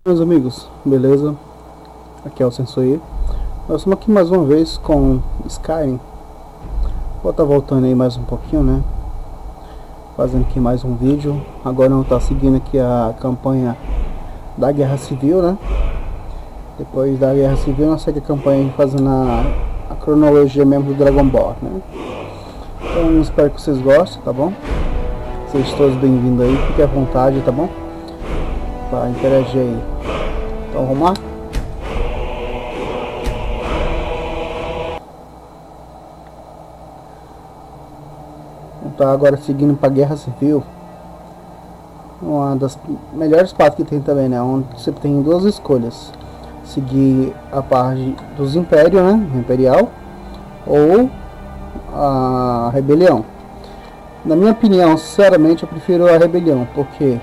Meus amigos, beleza? Aqui é o Sensei. Nós estamos aqui mais uma vez com Skyrim. Vou estar voltando aí mais um pouquinho, né? Fazendo aqui mais um vídeo. Agora não está seguindo aqui a campanha da Guerra Civil, né? Depois da Guerra Civil nós seguimos a campanha fazendo a cronologia mesmo do Dragon Ball, né? Então espero que vocês gostem, tá bom? Sejam todos bem-vindos aí, fiquem à vontade, tá bom? Para interagir aí. Então vamos lá? Vamos estar agora seguindo para a Guerra Civil. Uma das melhores partes que tem também, né? Onde você tem duas escolhas: seguir a parte dos impérios, né? Imperial, ou a rebelião. Na minha opinião, sinceramente, eu prefiro a rebelião, porque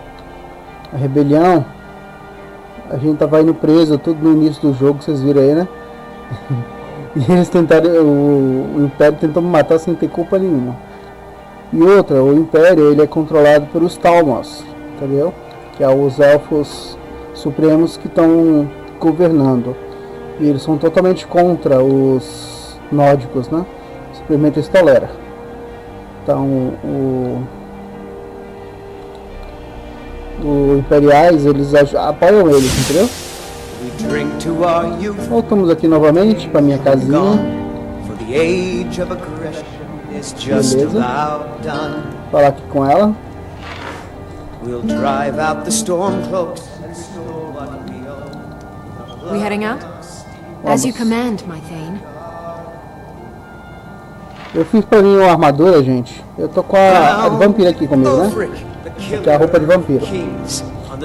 a rebelião, a gente tava indo preso tudo no início do jogo, vocês viram aí, né? E eles tentaram, o Império tentou me matar sem ter culpa nenhuma. E outra, o Império, ele é controlado pelos Talmos, entendeu? Que é os elfos supremos que estão governando. E eles são totalmente contra os nórdicos, né? Simplesmente eles toleram. Então, os imperiais, eles apoiam eles, entendeu? Voltamos aqui novamente para minha casinha. Beleza. Falar aqui com ela. We heading out? As you command, my Thane. Eu fiz pra mim uma armadura, gente. Eu tô com a de vampiro aqui comigo, né? Que é a roupa de vampiro.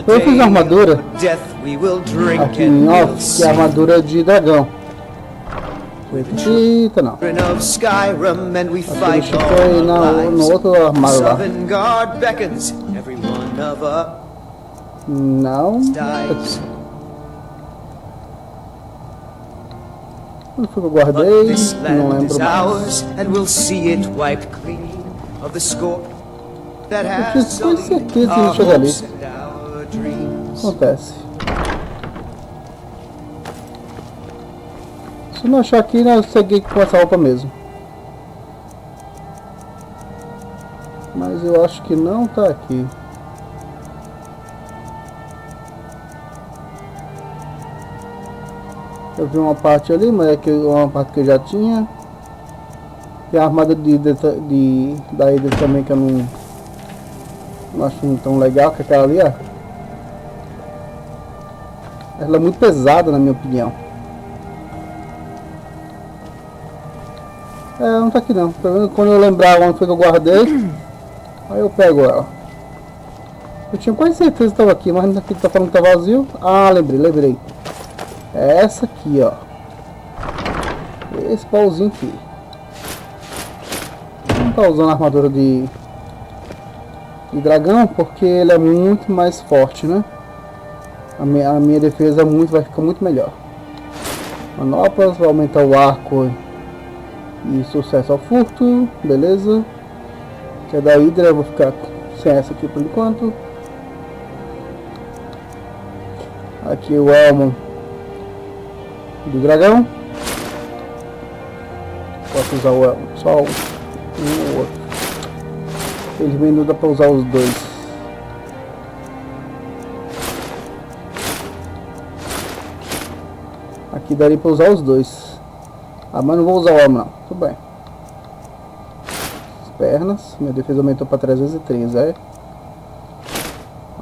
Eu fiz uma armadura aqui em off, que é a armadura de dragão. Eita, não. Aqui foi no outro armário lá. Não. Onde foi que eu guardei? Não lembro mais. Eu tinha certeza que não chega ali. Acontece. Se não achar aqui, nós seguimos com essa roupa mesmo. Mas eu acho que não tá aqui. Eu vi uma parte ali, mas é uma parte que eu já tinha. E a armada da Hydra também, que eu não acho tão legal, que aquela ali, ó. Ela é muito pesada, na minha opinião. É, não tá aqui não. Quando eu lembrar onde foi que eu guardei, aí eu pego ela. Eu tinha quase certeza que estava aqui, mas aqui tá falando que tá vazio. Ah, lembrei. É essa aqui, ó. Esse pauzinho aqui. Não tá usando a armadura de dragão porque ele é muito mais forte, né? A minha defesa vai ficar muito melhor. Manoplas, vai aumentar o arco e sucesso ao furto, beleza. Que é da Hydra, eu vou ficar sem essa aqui por enquanto. Aqui o elmo do dragão. Posso usar o elmo, só um ou outro. Felizmente não dá para usar os dois. Aqui daria para usar os dois. Ah, mas não vou usar o elmo não. Tudo bem. As pernas. Minha defesa aumentou para 303, é?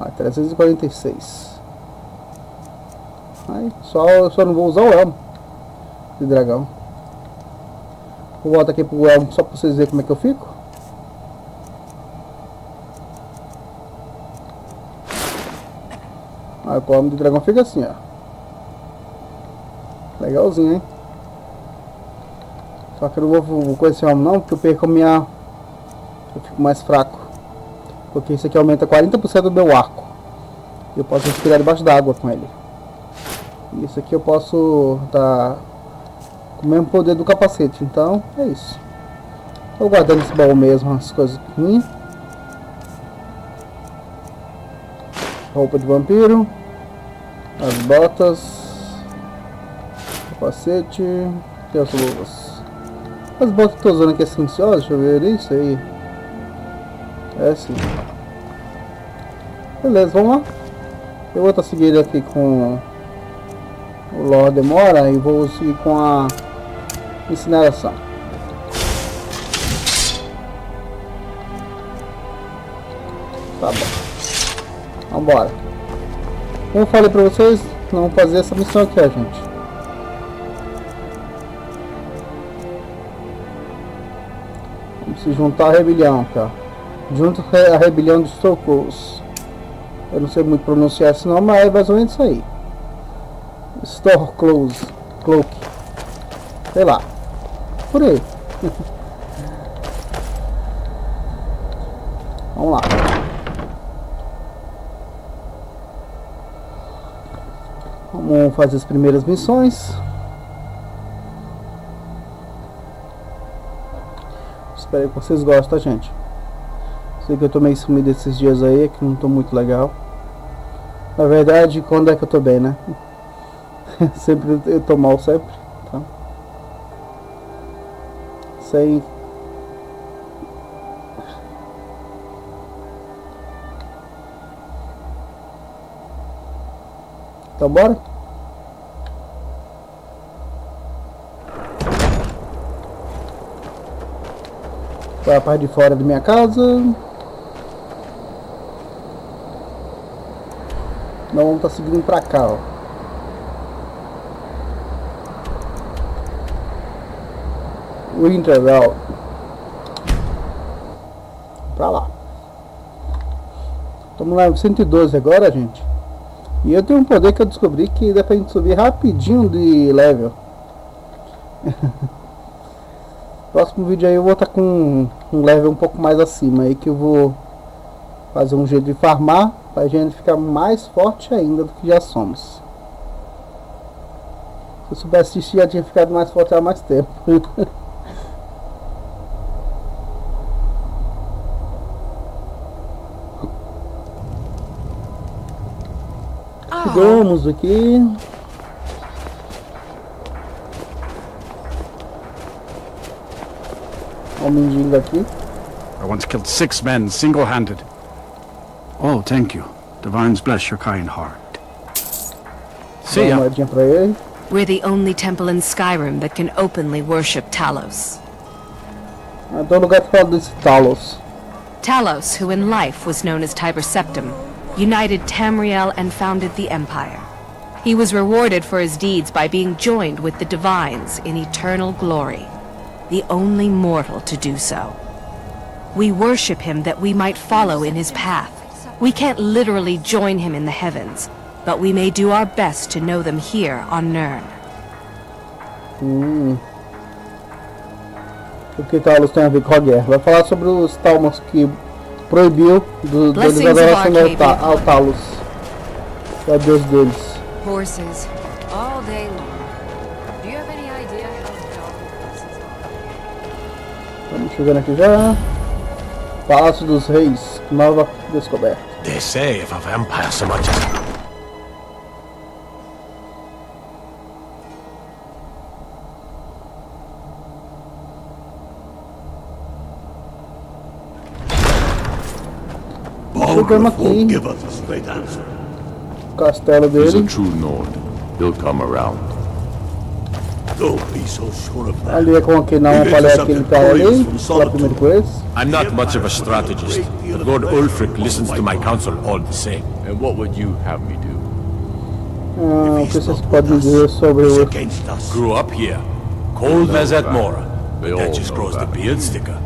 Ah, 346. Aí, eu só não vou usar o elmo de dragão. Vou voltar aqui pro elmo só para vocês verem como é que eu fico. Aí o elmo de dragão fica assim, ó. Legalzinho, hein? Só que eu não vou com esse elmo não, porque eu perco eu fico mais fraco. Porque isso aqui aumenta 40% do meu arco. Eu posso respirar debaixo d'água com ele. Isso aqui eu posso estar com o mesmo poder do capacete. Então é isso. Vou guardando esse baú mesmo, as coisas ruins. Roupa de vampiro. As botas, capacete e as luvas. As botas que eu tô usando aqui é silenciosa, deixa eu ver isso aí. É sim. Beleza, vamos lá. Eu vou estar seguindo aqui com o Lord Demora e vou seguir com a incineração. Tá bom. Vambora. Como eu falei pra vocês, vamos fazer essa missão aqui, ó, gente. Vamos se juntar à rebelião aqui, ó. Junto à rebelião dos Stokos. Eu não sei muito pronunciar esse nome, mas é mais ou menos isso aí. Store Close. Cloak. Sei lá. Por aí. Vamos lá. Vamos fazer as primeiras missões. Espero que vocês gostem, tá, gente? Sei que eu tô meio sumido esses dias aí, que não tô muito legal. Na verdade, quando é que eu tô bem, né? Sempre eu tô mal, sempre, tá? Sem... Então bora? Para a parte de fora da minha casa. Não vamos estar seguindo pra cá, ó. Winterville. Pra lá. Estamos lá no 112 agora, gente. E eu tenho um poder que eu descobri que dá pra gente subir rapidinho de level. Próximo vídeo aí eu vou estar com um level um pouco mais acima aí, que eu vou fazer um jeito de farmar pra gente ficar mais forte ainda do que já somos. Se eu soubesse isso, já tinha ficado mais forte há mais tempo. Chegamos aqui. Olha o mendigo aqui. I once killed 6 men single-handed. Oh, thank you. Divines bless your kind heart. See ya. Pra ele. We're the only temple in Skyrim that can openly worship Talos. Tem um lugar que fala desse Talos. Talos, who in life was known as Tiber Septim, united Tamriel and founded the Empire. He was rewarded for his deeds by being joined with the Divines in eternal glory, the only mortal to do so. We worship him that we might follow in his path. We can't literally join him in the heavens, but we may do our best to know them here on Nirn. O que Talos tem a ver com a guerra? Vai falar sobre os Talmos que proibiu deles adoração ao Talos, que é o deus deles. Horses, all day long. Do you have any idea how dull horses are? Estamos chegando aqui já. Palácio dos Reis, nova descoberta. They say if a vampire so much as... Chegamos aqui. give us a straight answer. Castelo He's a dele. true Nord. He'll come around. Don't be so sure of that. Ali é com aquele não falei aquele cara ali. Falar primeiro com eles. I'm not much of a strategist, but Lord Ulfric listens to my counsel all the same. And what would you have me do? O que vocês podem dizer sobre He's o against us. Grew up here, cold as at Mora. They all That just know grows the that. beard sticker.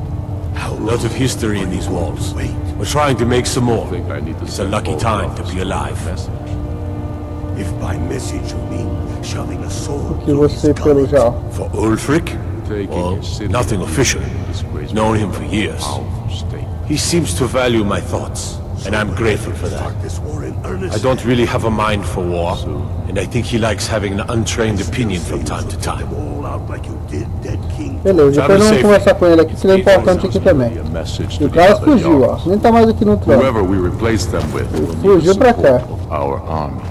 A lot of history in these walls. We're trying to make some more. I think I need to It's a send lucky both time to officers be a alive. message. If by message you mean shoving a sword que você pelo já. For Ulfric? Taking Well, his city nothing official. disgrace Known him for years. powerful state. He seems to value my thoughts, and I'm grateful for that. I don't really have a mind for war, and I think he likes having an untrained opinion from time to time. Beleza, depois vamos conversar com ele aqui, que ele é importante aqui também. A message E to o the cara other fugiu, ó. yards. Nem tá mais aqui no trono. Whoever we replace them with will need the Fugiu pra cá. support of our armies.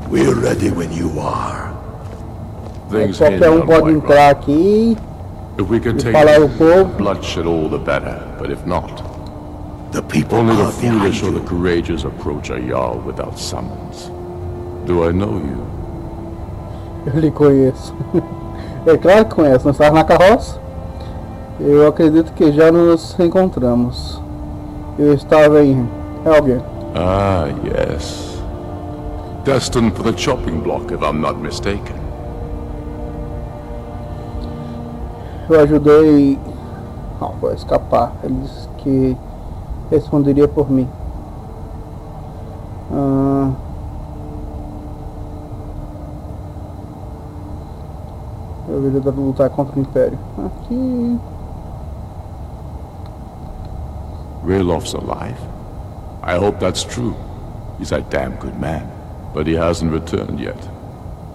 We're ready when you are. Things Qualquer end pode quite entrar right. aqui If we can e take falar o povo. bloodshed, all the better. But if not, The people only the are behind foolish or you. the courageous approach a Jarl without summons. Do I know you? Eu lhe conheço. É claro que conheço, nós estávamos na carroça. Eu acredito que já nos encontramos. Eu estava em Helgen. Ah, yes. Destined for the chopping block, if I'm not mistaken. Eu ajudei a escapar. Ele disse que responderia por mim. Eu vi ele lutar contra o Império. Aqui. Raylof's alive. I hope that's true. He's a damn good man, but he hasn't returned yet.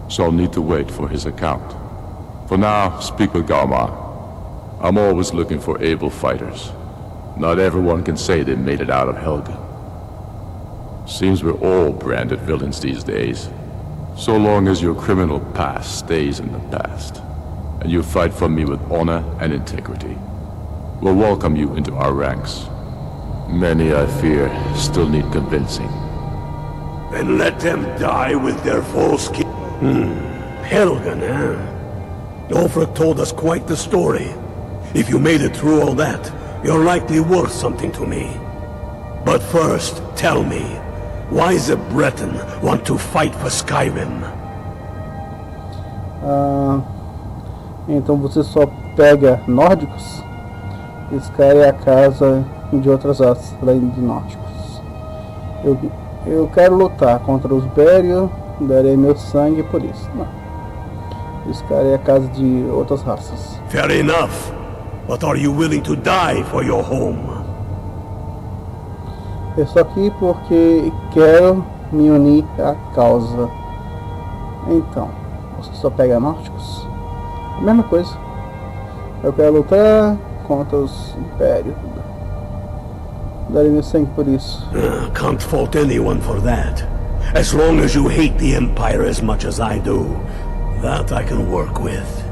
So I'll need to wait for his account. For now, speak with Galmar. I'm always looking for able fighters. Not everyone can say they made it out of Helgen. Seems we're all branded villains these days. So long as your criminal past stays in the past, and you fight for me with honor and integrity, we'll welcome you into our ranks. Many, I fear, still need convincing. Then let them die with their false king. Helgen, eh? Ulfric told us quite the story. If you made it through all that, you're likely worth something to me. But first, tell me, why does a Breton want to fight for Skyrim? Então você só pega nórdicos? Skyrim é a casa de outras raças, além de nórdicos. Eu quero lutar contra os Bérios, darei meu sangue por isso. Não. Skyrim é a casa de outras raças. Fair enough. But are you willing to die for your home? Eu estou aqui porque quero me unir à causa. Então, você só pega nórdicos? A mesma coisa. Eu quero lutar contra os Impérios. Darei meu sangue por isso. Can't fault anyone for that. As long as you hate the Empire as much as I do, that I can work with.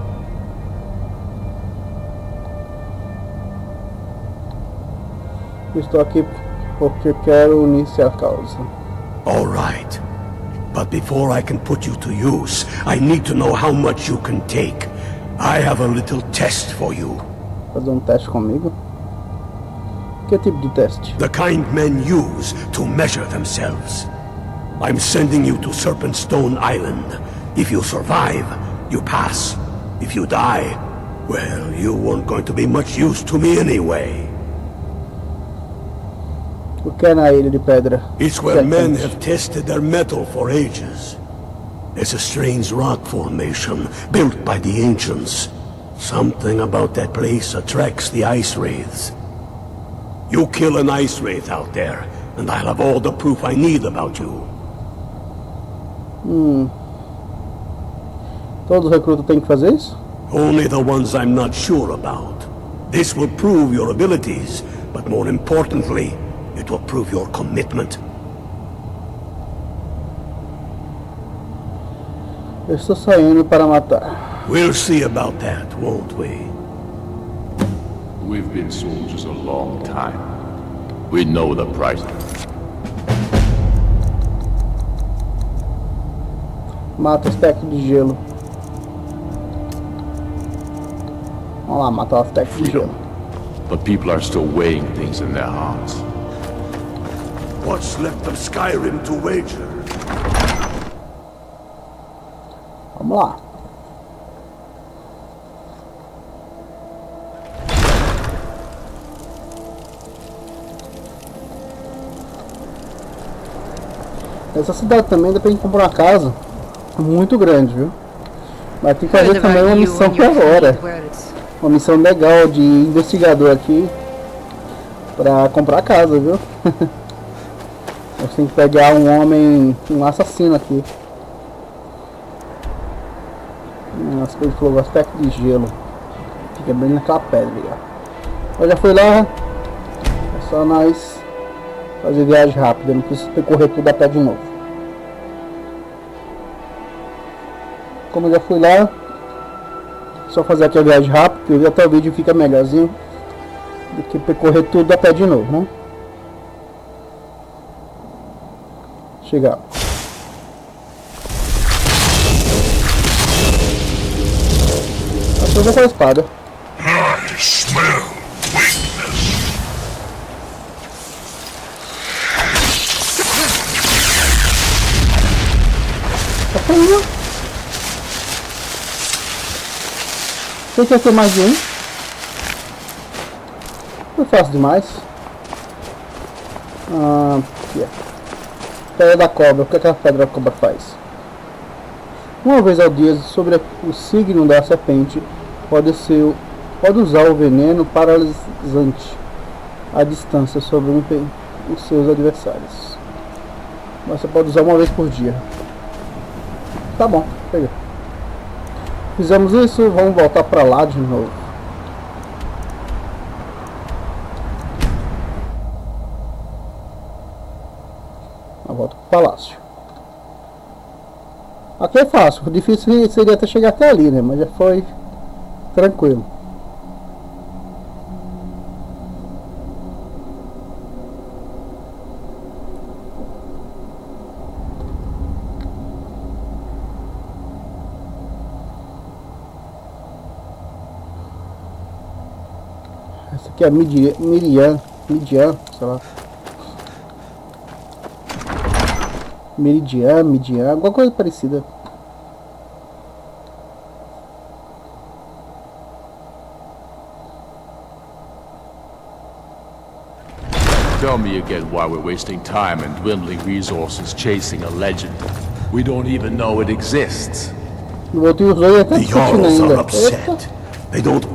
Estou aqui porque quero unir-se à causa. All right. But before I can put you to use, I need to know how much you can take. I have a little test for you. Fazer teste comigo? Que tipo de teste? The kind men use to measure themselves. I'm sending you to Serpentstone Island. If you survive, you pass. If you die, well, you weren't going to be much use to me anyway. O que é na Ilha de Pedra? It's where men have tested their metal for ages. It's a strange rock formation built by the ancients. Something about that place attracts the ice wraiths. You kill an ice wraith out there, and I'll have all the proof I need about you. Todo recruta tem que fazer isso? Only the ones I'm not sure about. This will prove your abilities, but more importantly, it will prove your commitment. Eu estou saindo para matar. We'll see about that, won't we? We've been soldiers a long time. We know the price. Mata os tecos de gelo. Vamos lá, matar os tecos de gelo. But people are still weighing things in their hearts. What's left of Skyrim to wager? Vamos lá. Essa cidade também dá pra gente comprar uma casa muito grande, viu? Mas tem que fazer também uma missão por agora. Uma missão legal de investigador aqui pra comprar casa, viu? A gente tem que pegar um homem, um assassino aqui. As coisas falou, aspecto de gelo. Fica bem naquela pedra, ó. Eu já fui lá. É só nós fazer viagem rápida, não precisa percorrer tudo a pé de novo. Como eu já fui lá, só fazer aqui a viagem rápida, porque até o vídeo fica melhorzinho do que percorrer tudo a pé de novo, né? Chegar. Acho que com a espada. I smell weakness. Tá saindo. Você quer ter mais de um? Foi fácil demais. Aqui é. Pedra da cobra. O que aquela pedra da cobra faz? Uma vez ao dia, sobre o signo da serpente, pode usar o veneno paralisante à distância sobre os seus adversários. Mas você pode usar uma vez por dia. Tá bom, pega. Fizemos isso, vamos voltar pra lá de novo. A volta pro palácio. Aqui é fácil, o difícil seria até chegar até ali, né? Mas já foi tranquilo. Essa aqui é Midian, sei lá. Midian, alguma coisa parecida. Tell me again why we're wasting time and dwindling resources chasing a legend. We don't even know it exists. The Jarls are upset. They don't...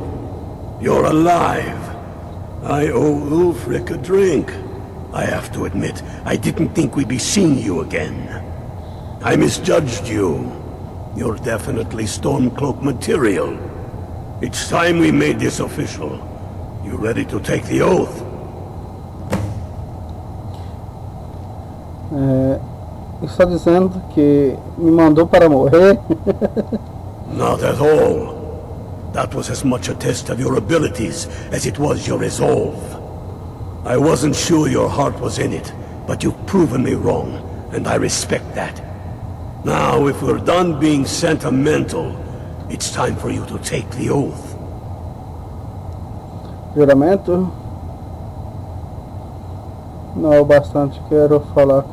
You're alive. I owe Ulfric a drink. I have to admit, I didn't think we'd be seeing you again. I misjudged you. You're definitely Stormcloak material. It's time we made this official. You ready to take the oath? Está dizendo que me mandou para morrer. Not at all. That was as much a test of your abilities as it was your resolve. I wasn't sure your heart was in it, but you've proven me wrong, and I respect that. Now, if we're done being sentimental, it's time for you to take the oath. Juramento? Não é o bastante, quero falar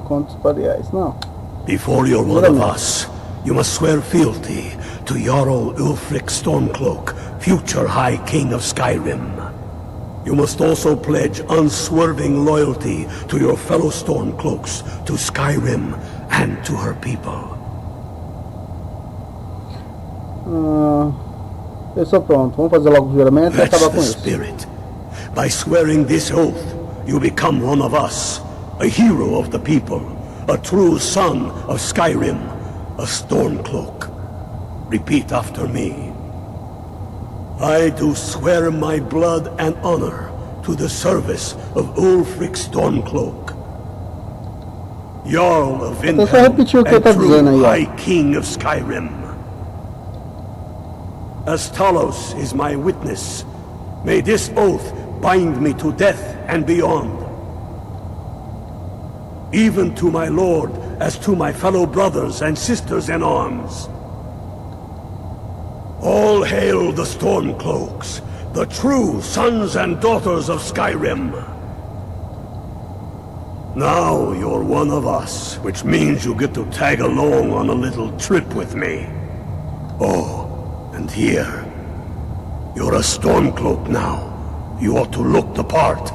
contos pariais, não. Before you're one of us, you must swear fealty to Jarl Ulfric Stormcloak, future High King of Skyrim. You must also pledge unswerving loyalty to your fellow Stormcloaks, to Skyrim, and to her people. Eu sou pronto, vamos fazer logo o juramento e acabar com isso. Spirit. By swearing this oath, you become one of us, a hero of the people, a true son of Skyrim, a Stormcloak. Repeat after me. I do swear my blood and honor to the service of Ulfric Stormcloak, Jarl of Vindhelm and true High King of Skyrim. As Talos is my witness, may this oath bind me to death and beyond. Even to my lord, as to my fellow brothers and sisters in arms. All hail the Stormcloaks, the true sons and daughters of Skyrim. Now you're one of us, which means you get to tag along on a little trip with me. Oh, and here, you're a Stormcloak now. You ought to look the part.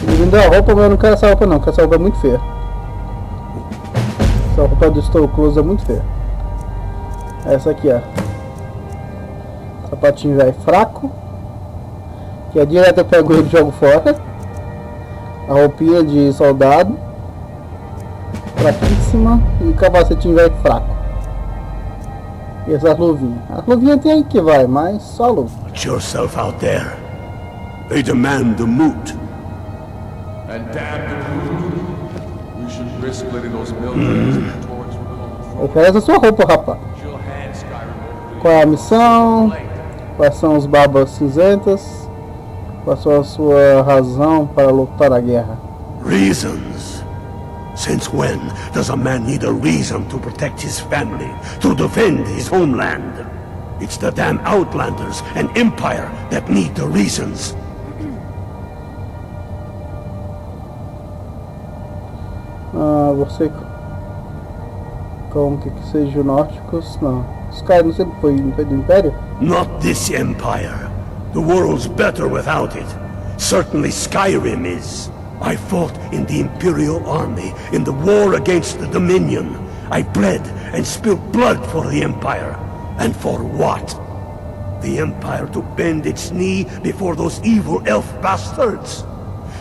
Me deu a roupa, mas eu não quero essa roupa não, porque essa roupa é muito feia. Essa roupa do Stormcloak é muito feia. Essa aqui, ó. Sapatinho velho fraco, que é direto eu pego ele e jogo fora. A roupinha de soldado fraquíssima e o capacetinho velho fraco. E essas luvinhas. As luvinhas tem aí que vai, mas só luva. Put yourself out there. They demand the moot. And damn the mood. We should risk letting those militants towards Oferece a sua roupa, rapaz. Qual é a missão? Quais são os barbas cinzentas? Qual a sua razão para lutar a guerra? Reasons. Since when does a man need a reason to protect his family, to defend his homeland? It's the damn Outlanders and Empire that need the reasons. Você... Como que seja nórdicos? Não. Skyrim sempre foi do Império? Not this Empire. The world's better without it. Certainly Skyrim is. I fought in the Imperial Army in the war against the Dominion. I bled and spilled blood for the Empire. And for what? The Empire to bend its knee before those evil elf bastards?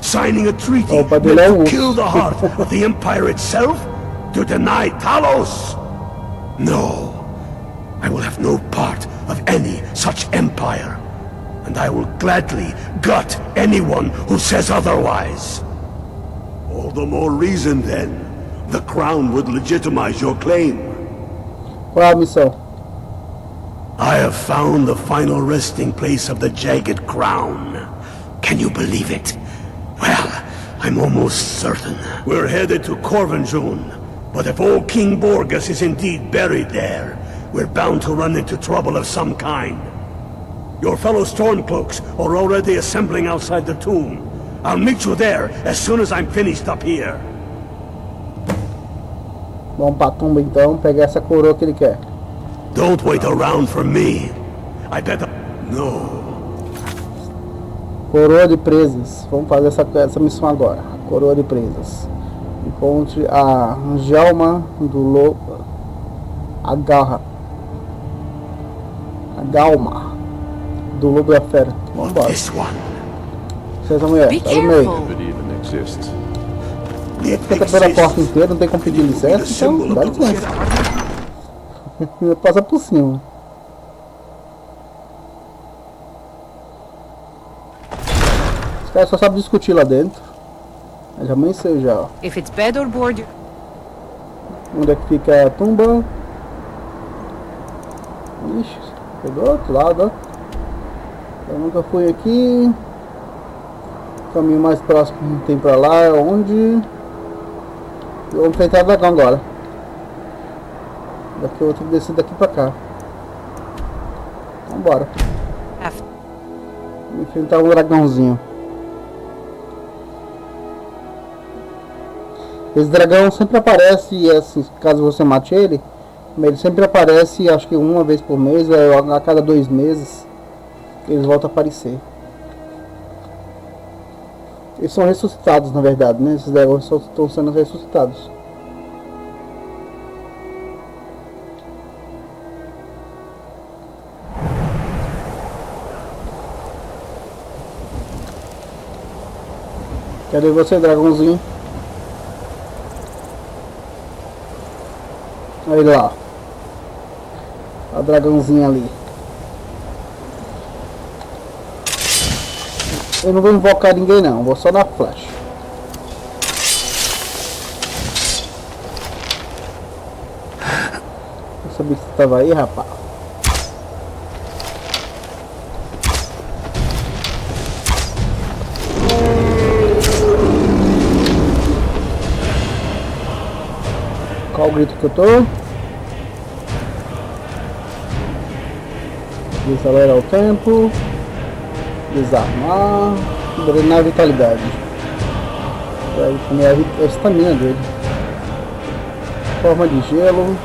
Signing a treaty meant to kill the heart of the Empire itself? To deny Talos? No. I will have no part of any such empire. And I will gladly gut anyone who says otherwise. All the more reason then. The crown would legitimize your claim. Qual é a missão? I have found the final resting place of the Jagged Crown. Can you believe it? Well, I'm almost certain. We're headed to Corvinjune. But if old King Borgus is indeed buried there, we're bound to run into trouble of some kind. Your fellow Stormcloaks are already assembling outside the tomb. I'll meet you there as soon as I'm finished up here. Vamos pra tumba então, pegar essa coroa que ele quer. Don't wait around for me. I bet... No. Coroa de presas. Vamos fazer essa missão agora. Coroa de presas. Encontre a Angelma do Lobo. A Galma do Lobo da Fera. Vamos embora. Essa mulher, tá no meio. Fica pela porta inteira, não tem como pedir licença, então dá licença. Passa por cima. Os caras só sabem discutir lá dentro. Já amanheceu já, ó. If it's bed or board, Onde é que fica a tumba? Ixi, foi do outro lado, ó. Eu nunca fui aqui. O caminho mais próximo que tem pra lá é onde? Vou enfrentar o dragão agora. Daqui eu vou ter que descer daqui pra cá. Vambora. Vou enfrentar um dragãozinho. Esse dragão sempre aparece, e assim, caso você mate ele, ele sempre aparece, acho que uma vez por mês, ou a cada 2 meses, eles voltam a aparecer. Eles são ressuscitados, na verdade, né? Esses dragões estão sendo ressuscitados. Cadê você, dragãozinho? Olha ele lá. A dragãozinha ali. Eu não vou invocar ninguém não, vou só dar flash. Eu sabia que você tava aí, rapaz. Qual o grito que eu tô? Desacelerar o tempo. Desarmar. Drenar a vitalidade. Vai comer a estamina dele. Forma de gelo.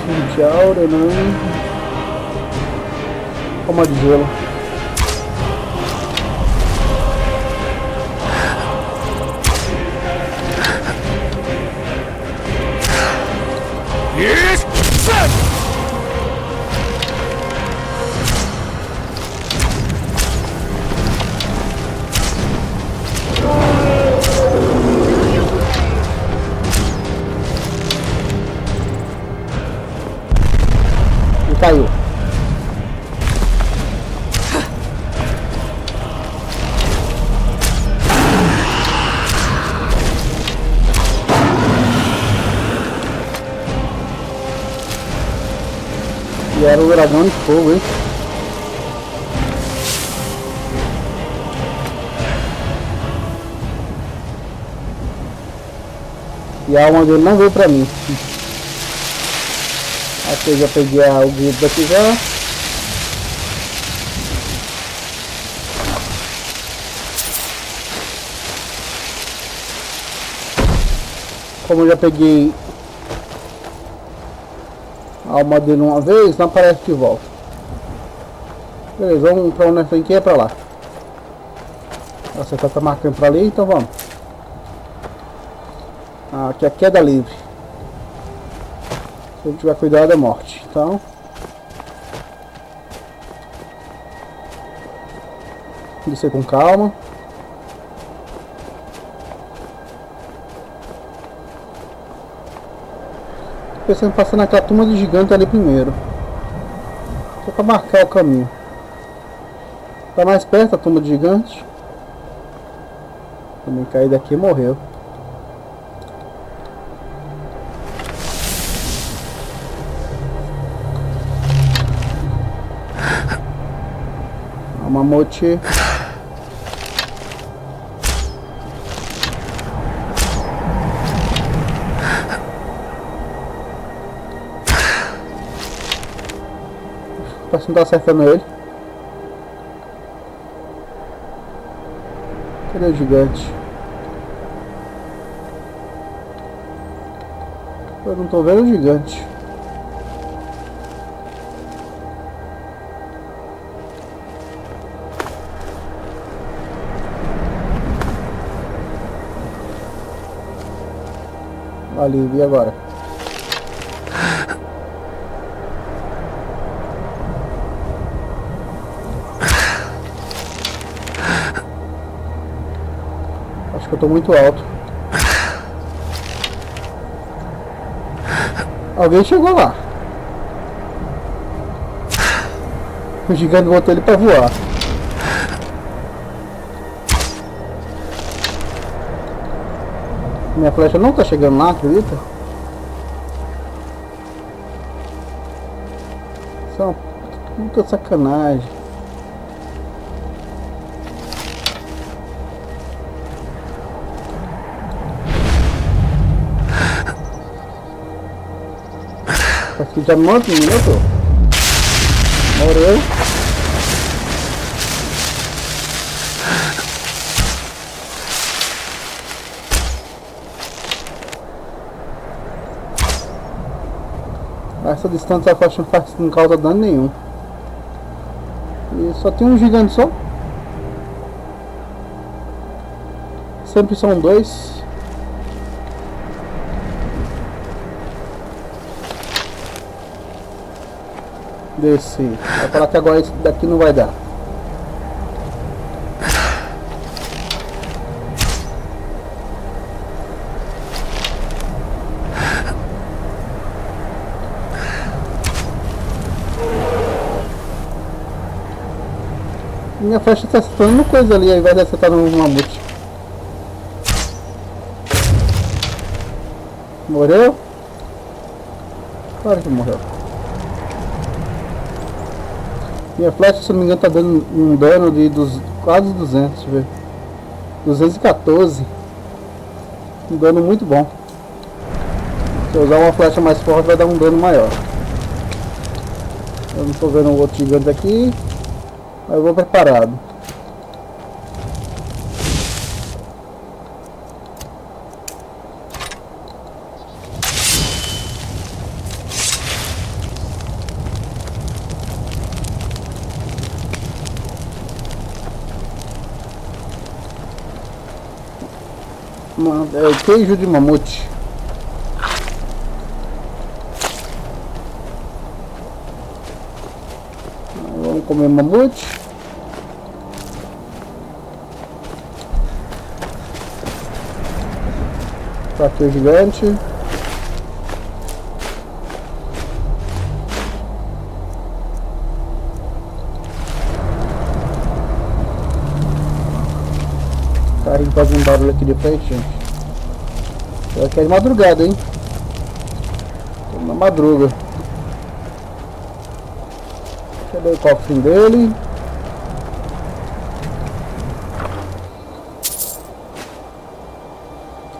Fio de aura, não. Forma de gelo. E caiu. E era o dragão de fogo, hein? E a alma dele não veio pra mim. Aqui eu já peguei o grito daqui já. Como eu já peguei a alma dele uma vez, não aparece de volta. Beleza, vamos pra onde tem que ir, pra lá. Você tá marcando pra ali, então vamos. Aqui é queda livre. Se não tiver cuidado é morte. Então descer com calma. Tô pensando em passar naquela turma de gigante ali primeiro. Só pra marcar o caminho. Tá mais perto a turma de gigante. Também cair daqui e morreu. A mamute. Parece que não tá acertando ele. Cadê o gigante? Eu não tô vendo o gigante. Ali, e agora? Acho que eu tô muito alto. Alguém chegou lá. O gigante botou ele pra voar. Minha flecha não tá chegando lá, acredita? Isso é uma puta sacanagem. Acho que já me matou. Morreu. Essa distância a faixa não causa dano nenhum. E só tem um gigante só. Sempre são dois. Desci. Vai falar que agora esse daqui não vai dar. Minha flecha tá acertando coisa ali, ao invés de acertar no mamute. Morreu? Claro que morreu. Minha flecha, se não me engano, tá dando um dano de quase 200, deixa eu ver. 214. Um dano muito bom. Se eu usar uma flecha mais forte vai dar um dano maior. Eu não tô vendo o outro gigante aqui. Mas eu vou preparado. É queijo de mamute. Vamos comer mamute. Tá aqui o gigante. Carrinho fazendo barulho aqui de frente, gente. Aqui é de madrugada, hein? Tô na madruga. Cadê o cofrinho dele?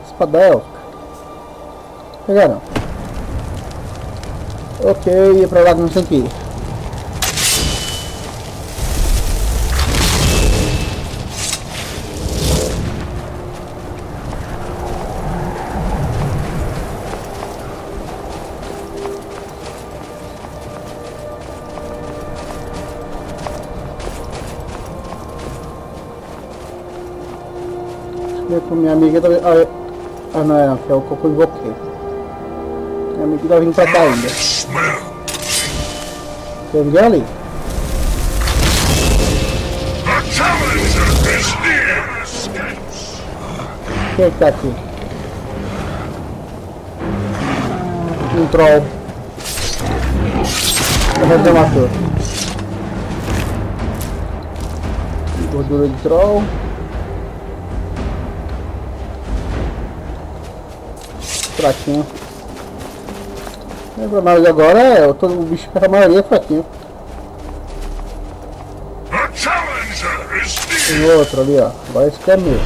Espada élfica. Pegaram. Ok, é pra lá que nós temos que ir. Com minha amiga também. Ah, não é, que é o que eu invoquei. Minha amiga tá vindo pra cá ainda. Tem ninguém ali? Quem é que tá aqui? Um troll. Eu já matou. Gordura de troll. Fraquinho. Mas agora é todo o bicho que a maioria é fraquinho. Tem outro ali, ó. Agora esse aqui é meu.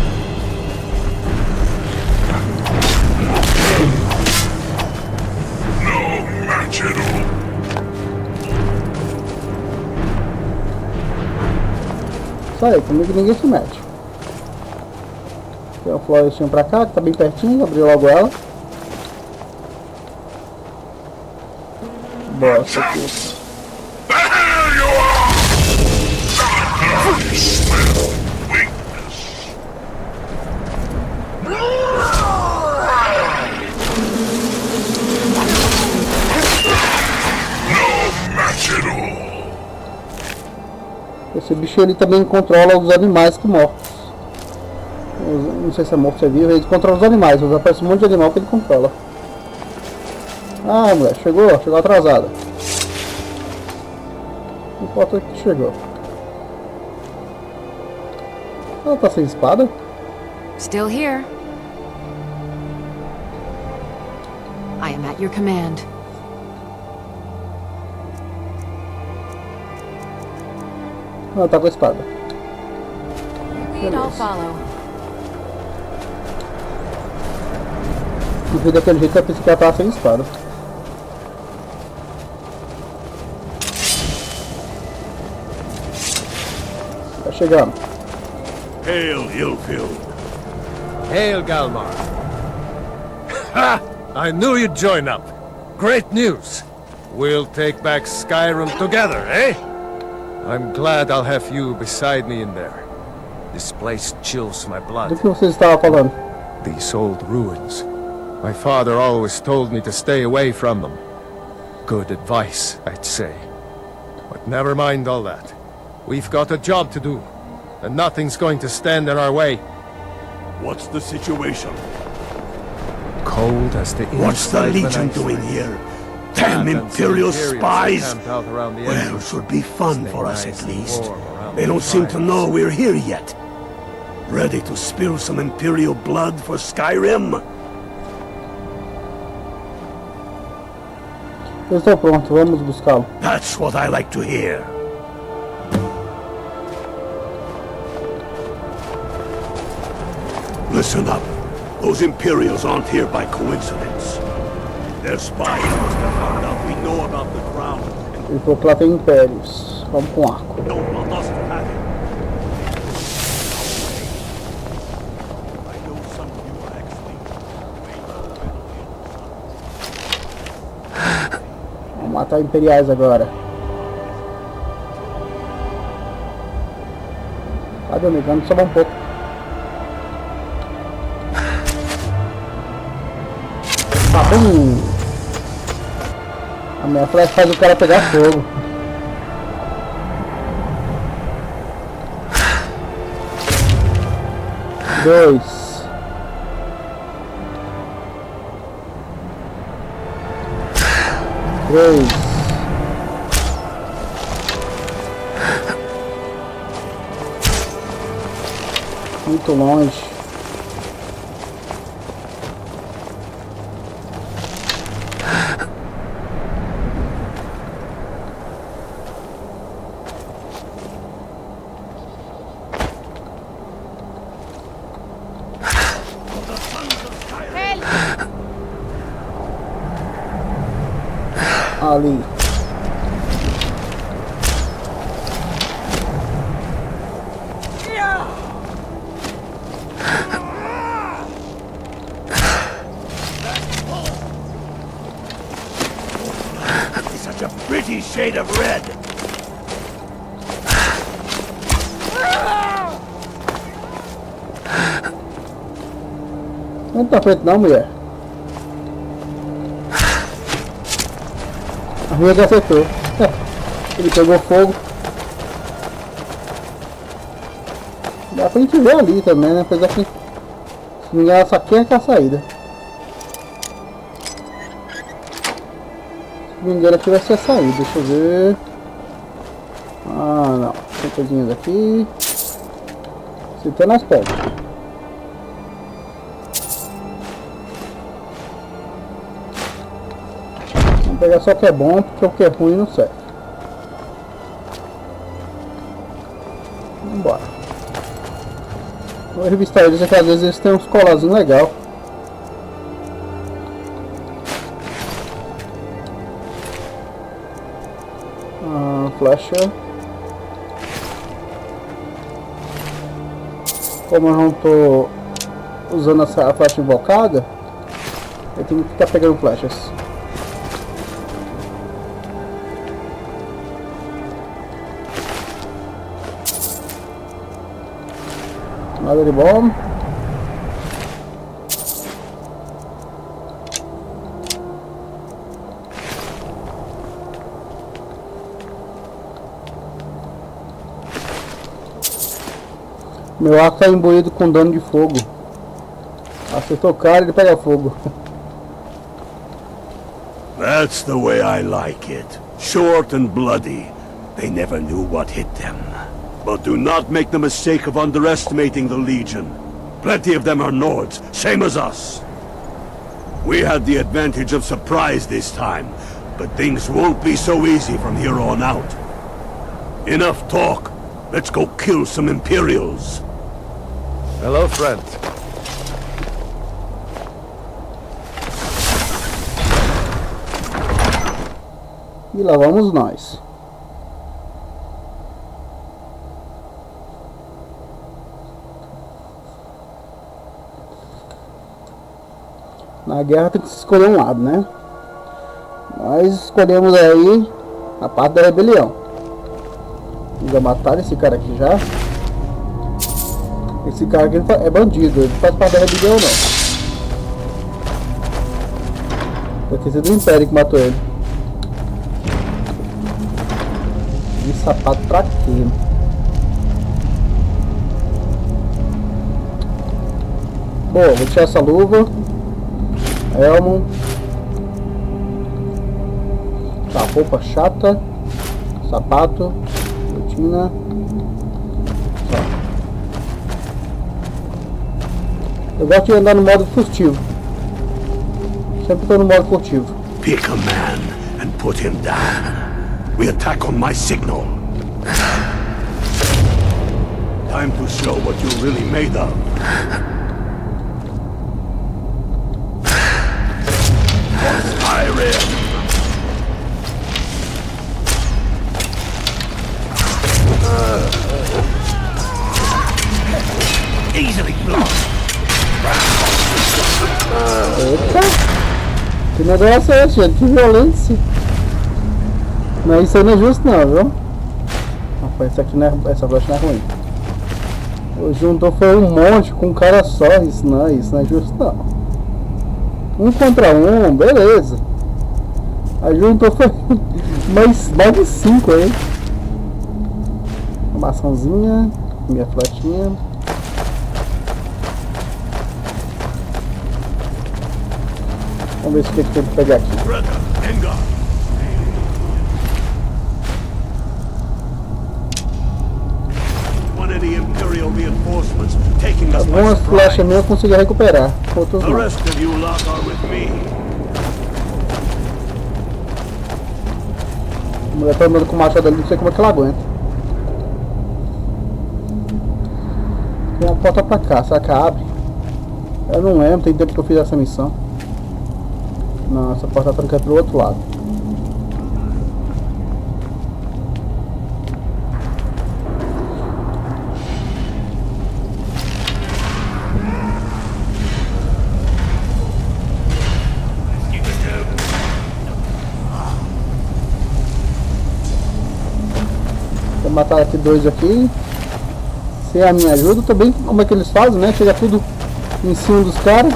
Isso aí, comigo ninguém se mete. Tem uma florestinha pra cá, que tá bem pertinho, abri logo ela. Bosta aqui. Esse bicho ele também controla os animais que mortos. Não sei se é morto ou se é vivo, ele controla os animais, aparece um monte de animal que ele controla. Ah, mulher, chegou atrasada. Não importa que chegou. Ela tá sem espada? Still here. I am at your command. Ela tá com a espada. I'll follow. Se vir daquele jeito, eu pensei que ela tava sem espada. Tá chegando. Hail, Illfield. Hail, Galmar. Ha! I knew you'd join up. Great news. We'll take back Skyrim together, eh? I'm glad I'll have you beside me in there. This place chills my Do blood. que vocês estavam falando? These old ruins. My father always told me to stay away from them. Good advice, I'd say. But never mind all that. We've got a job to do, and nothing's going to stand in our way. What's the situation? Cold as the What's the inside when Legion I doing sleep. here? Damn Imperial spies! Camped out around the Well, edges. it should be fun Stay for us nice at and least. warm around They the don't seem to fires. know we're here yet. Ready to spill some Imperial blood for Skyrim? Eu estou pronto, vamos buscá-lo. That's what I like to hear. Listen up. Those Imperials aren't here by coincidence. Their spies must have found out we know about the crown Ele falou que lá tem impérios. Vamos com arco. and don't want us to have it. I know some of you are actually Vamos matar imperiais agora. Cadê o negando? Só um pouco. Tá bem. A minha flecha faz o cara pegar fogo. Dois. Três. Muito longe. Ali. Such a pretty shade of red. Não tá feito não, mulher. A rua já acertou. Ele pegou fogo. Dá pra gente ver ali também, né? Apesar que, se não me engano, só aqui é que é a saída. Se não me engano, aqui vai ser a saída. Deixa eu ver. Ah, não. Tem coisinhas aqui. Se tem nas pedras. Vamos pegar só o que é bom, porque o que é ruim não serve. Vambora. Vou revistar eles aqui, às vezes eles têm uns colazinhos legais. Flecha. Como eu não tô usando essa flecha invocada, eu tenho que ficar pegando flechas. Nada de bom. Meu arco tá imbuído com dano de fogo. Acertou o cara e ele pega fogo. That's the way I like it. Short and bloody. They never knew what hit them. But do not make the mistake of underestimating the Legion. Plenty of them are Nords, same as us. We had the advantage of surprise this time, but things won't be so easy from here on out. Enough talk. Let's go kill some Imperials. Hello, friend. E lá vamos nós. Na guerra tem que se escolher um lado, né? Nós escolhemos aí a parte da rebelião. Já mataram esse cara aqui já. Esse cara aqui é bandido, ele não faz parte da rebelião não. Deve ter sido o Império que matou ele. E sapato pra quê? Bom, vou tirar essa luva. Elmo. Tá, roupa chata. Sapato. Rotina. Tá. Eu gosto de andar no modo furtivo. Sempre tô no modo furtivo. Pick a man and put him down. We attack on my signal. Time to show what you're really made of. Skyrim! Easily blocked. Eita! Que negócio é esse, gente? Que violência! Não, isso aí não é justo não, viu? Rapaz, isso aqui não é, essa flecha não é ruim. O juntou foi um monte com um cara só, isso não é justo não. Um contra um, beleza. A juntou foi mais de 5 aí. Uma maçãzinha, minha flechinha. Vamos ver se o que tem que pegar aqui. Algumas flechas minhas eu consegui recuperar, outras não. A mulher tá andando com o machado ali, não sei como é que ela aguenta. Tem uma porta pra cá, será que abre? Eu não lembro, tem tempo que eu fiz essa missão. Não, essa porta tá trancada pro outro lado. matar aqui dois aqui. Sem a minha ajuda, também como é que eles fazem, né? Chega tudo em cima dos caras.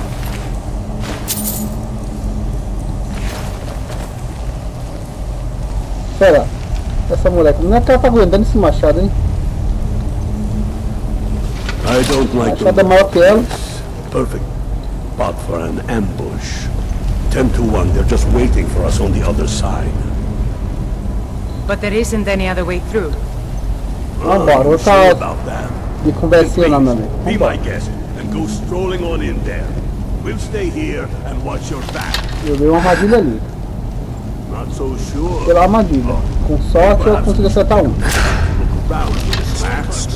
Será? Essa moleque, não é que ela tá aguentando esse machado, hein? I don't like Machado é maior que ela. perfect spot for an ambush. 10 to 1, they're just waiting for us on the other side. But there isn't any other way through. Vambora, vou Sure estar about that. de conversinha lá, meu amigo. Be Vambora. my guest and go strolling on in there. We'll stay here and watch your back. Eu dei uma armadilha ali. Not so sure. Pela armadilha. Com sorte eu consigo acertar um. Look around, you smacks.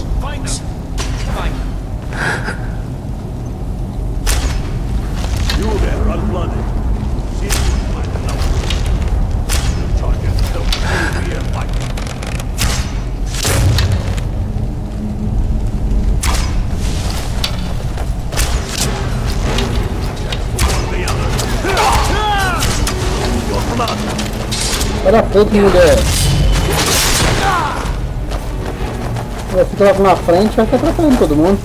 You there, unblooded. See if you can find another. You're charging yourself to be a fight. Olha a frente, mulher. Ela fica lá na frente, vai ficar atrapalhando todo mundo.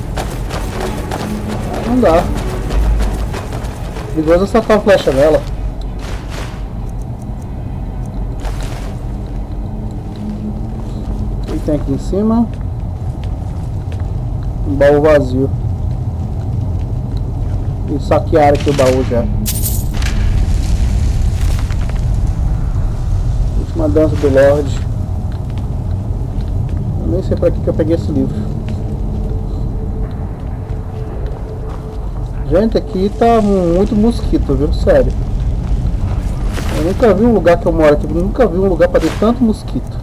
Não dá. Perigoso acertar a flecha nela. O que tem aqui em cima? Um baú vazio. E saquearam aqui o baú já. Última dança do Lorde. Eu nem sei pra que eu peguei esse livro. Gente, aqui tá muito mosquito, viu? Sério. Eu nunca vi um lugar que eu moro aqui, eu nunca vi um lugar pra ter tanto mosquito.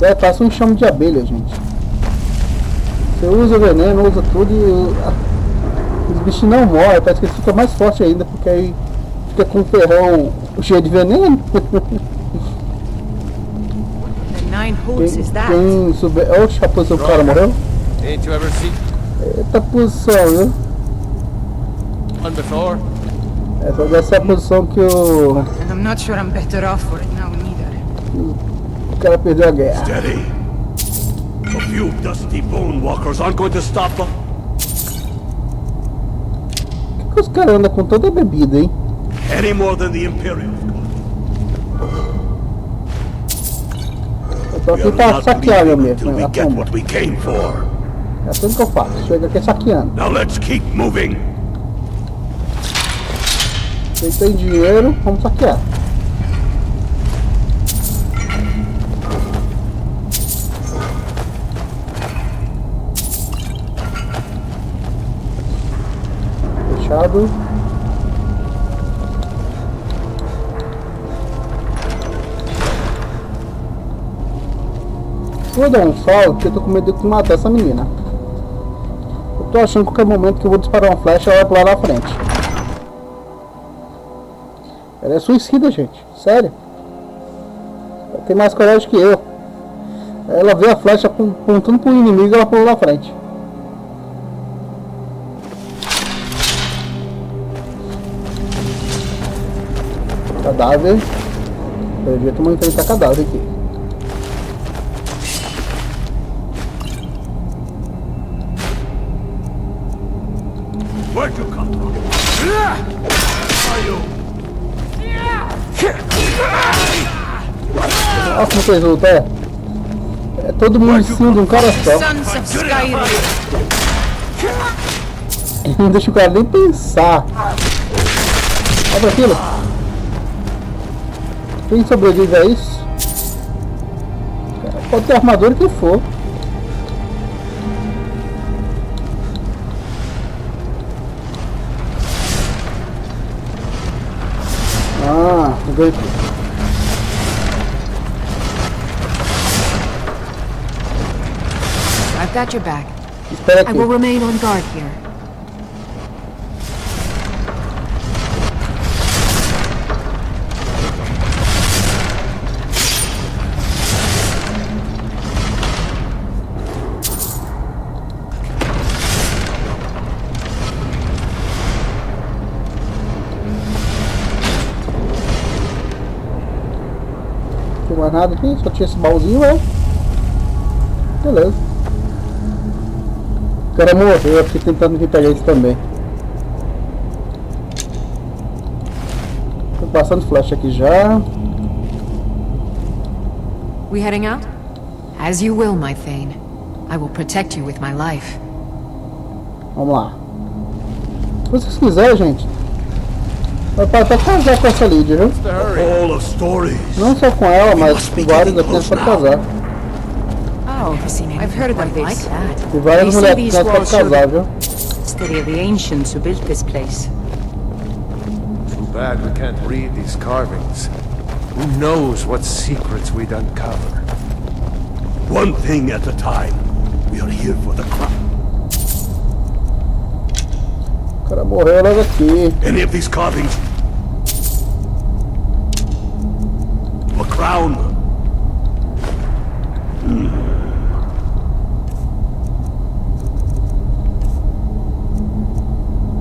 É, passa um enxame de abelha, gente. Você usa veneno, usa tudo e os bichinhos não morrem, parece que eles ficam mais fortes ainda, porque aí fica com o ferrão cheio de veneno. Quem souber... Oxe, a posição do cara morreu? Ain't you ever seen Eita posição, viu? one before? Essa é a posição que o And I'm not sure I'm better off for it now neither. cara perdeu a guerra. Steady. A few dusty bone walkers aren't going to stop them. Por que os caras andam com toda a bebida, hein? Any more than the Imperials. Eu tô We aqui are pra not saquear, meu leaving amigo. until we A get pomba. what we came for. É tudo que eu faço. Chega aqui saqueando. Now let's keep moving. Quem tem dinheiro, vamos saquear. Fechado. Vou dar um salto porque eu tô com medo de matar essa menina. Eu tô achando que a qualquer momento que eu vou disparar uma flecha, ela vai pular na frente. Ela é suicida, gente. Sério. Ela tem mais coragem que eu. Ela vê a flecha apontando pro inimigo e ela pula na frente. Cadáver. Pelo jeito vamos enfrentar cadáver aqui. Where'd you come from? Are you? Olha como vocês lutam, é todo mundo em cima de um cara só. Sons of Skyrim! Não deixa o cara nem pensar. Olha pra aquilo. Quem sobrevive a isso? Pode ter armadura que for. Ah, veio aqui. I've got your back. Espera I aqui. will remain on guard here. Não tem mais nada aqui, só tinha esse baúzinho, é? Beleza. O cara morreu aqui tentando vir pegar isso também. Tô passando flash aqui já. We heading out? As you will, my Thane. I will protect you with my life. Vamos lá. Se vocês quiserem, gente, vai até casar com essa Lídia, viu? All of stories. Não só com ela, mas com vários aqui pode casar. Oh, I've heard of them like that. Tem várias mulheres que podem casar, viu? Study of the ancients who built this place. Too bad we can't read these carvings. Who knows what secrets we'd uncover? One thing at a time. We are here for the crown. O cara morreu logo aqui. Any of these carvings? A crown?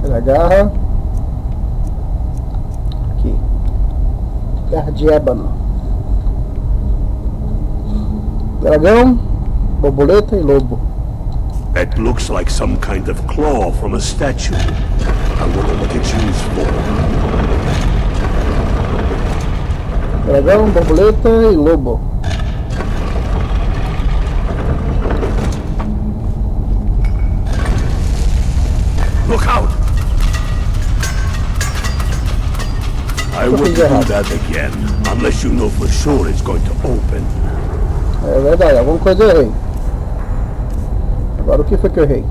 Ele agarra. Aqui. Garra de ébano. Dragão, borboleta e lobo. That looks like some kind of claw from a statue. I wonder what it's used for. Dragão, borboleta e lobo. Look out! I wouldn't do that again, unless you know for sure it's going to open. É verdade, alguma coisa eu errei. Agora o que foi que eu errei?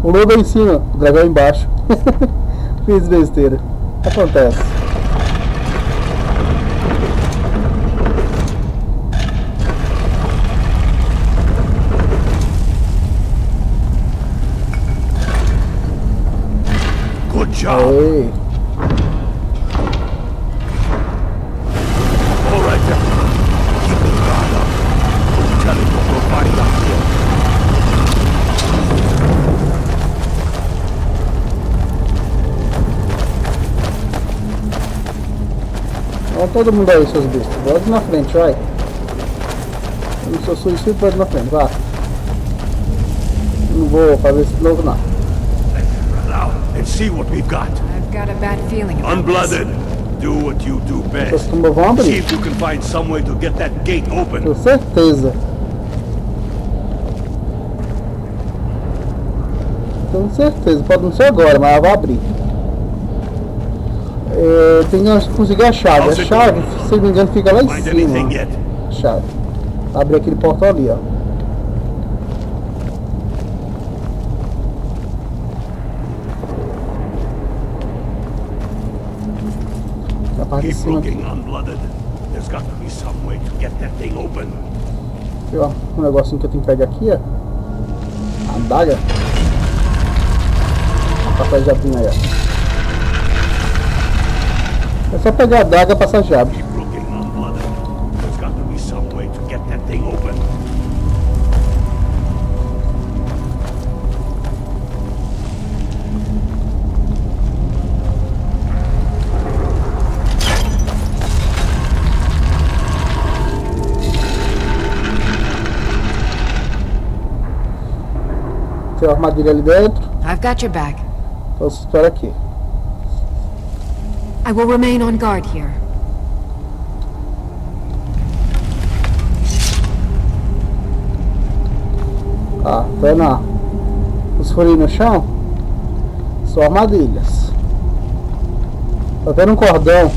O lobo é em cima, o dragão é embaixo. Fiz besteira. Acontece. Good job. Ei. All right then. Keep the guard up. Don't tell him what we'll find out here. Vamos todo mundo aí, seus bichos. Pode na frente, vai. Eu não sou suicídio, pode na frente, vá. Não vou fazer isso de novo, não. Now, and see what we've got. I've got a bad feeling about Unblooded. Do what you do best. Essas tumbas vão See abrir. if you can find some way to get that gate open. Com certeza. Com certeza. Pode não ser agora, mas ela vai abrir. É, tem que conseguir a chave. A chave, se não me engano, fica lá em Find cima. anything yet? A chave. Abre aquele portão ali, ó. Na parte de Keep cima aqui. looking, Unblooded. There's got to be some way to get that thing open. Aqui, ó. Um negocinho que eu tenho que pegar aqui, ó. A adaga. A passagem aí, ó. É só pegar a adaga e passar a chave. Keep looking, Unblooded. There's got to be some way to get that thing open. Tem uma armadilha ali dentro. I've got your bag. Então você espera aqui. I will remain on guard here. Ah, tá na. Os furinhos no chão são armadilhas. Tá vendo um cordão?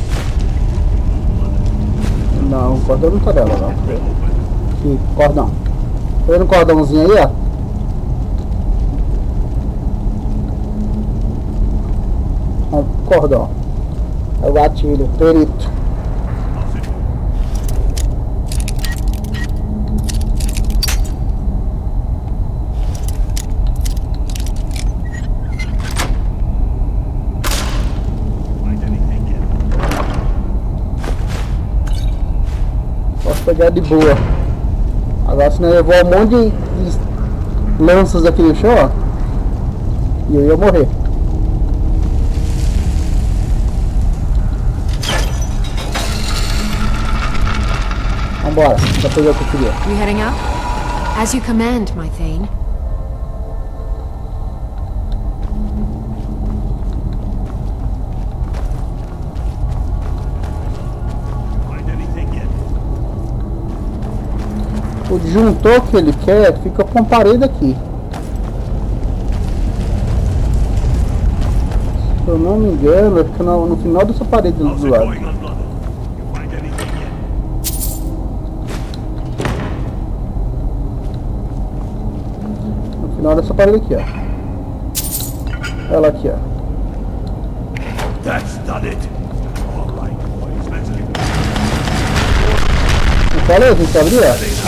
Não, o cordão não tá dela, não. Aqui, cordão. Tá vendo um cordãozinho aí, ó? Um cordão. É o gatilho, perito. Posso pegar de boa. Agora senão eu vou um monte de lanças aqui no chão, ó. E eu ia morrer. Vambora, já peguei o que eu queria. We heading out? As you command, my Thane. O disjuntor que ele quer fica com a parede aqui. Se eu não me engano, fica no final dessa parede do lado. No final dessa parede aqui, ó. Ela aqui, ó. Não falei, a gente abrir, ó.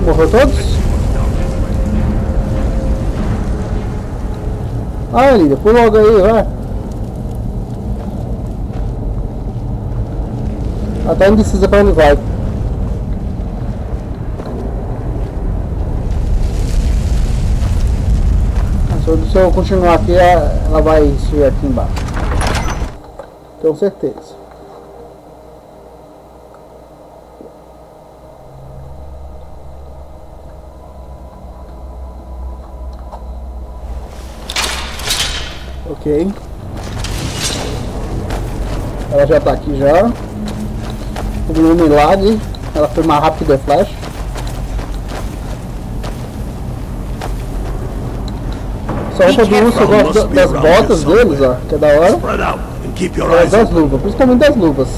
Morreu todos? Ah, Lídia, pula logo aí, vai. Até indecisa pra onde vai. Se eu continuar aqui, ela vai subir aqui embaixo. Tenho certeza. Ok. Ela já tá aqui já. Por um milagre, ela foi mais rápido que Flash. Só roupa do urso, eu gosto das botas deles, ó, que é da hora. É das luvas, principalmente das luvas.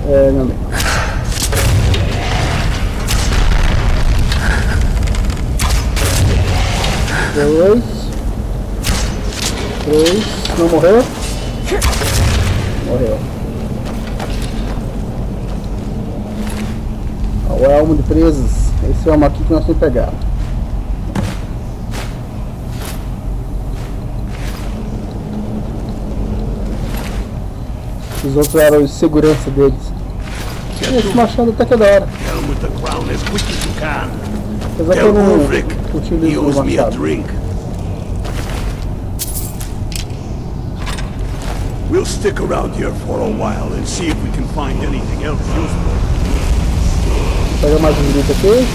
É, meu amigo. Dois. Três. Não morreu? Morreu. O elmo de presas. Esse elmo aqui que nós temos que pegar. Os outros eram os segurança deles. Esse machado até que é da hora. Apesar que eu não utilizo o machado. We'll stick around here for a while and see if we can find anything else useful. Vou pegar mais um grito aqui.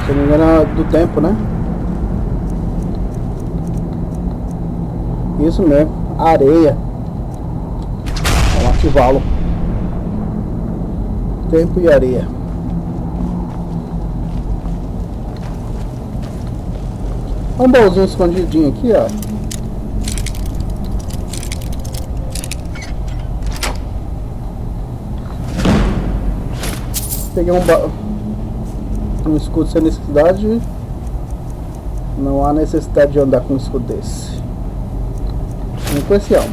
Se não me engano é do tempo, né? Isso mesmo, areia. Vamos ativá-lo. Tempo e areia. Um baúzinho escondidinho aqui, ó. Peguei um escudo sem necessidade. Não há necessidade de andar com um escudo desse. Um especial.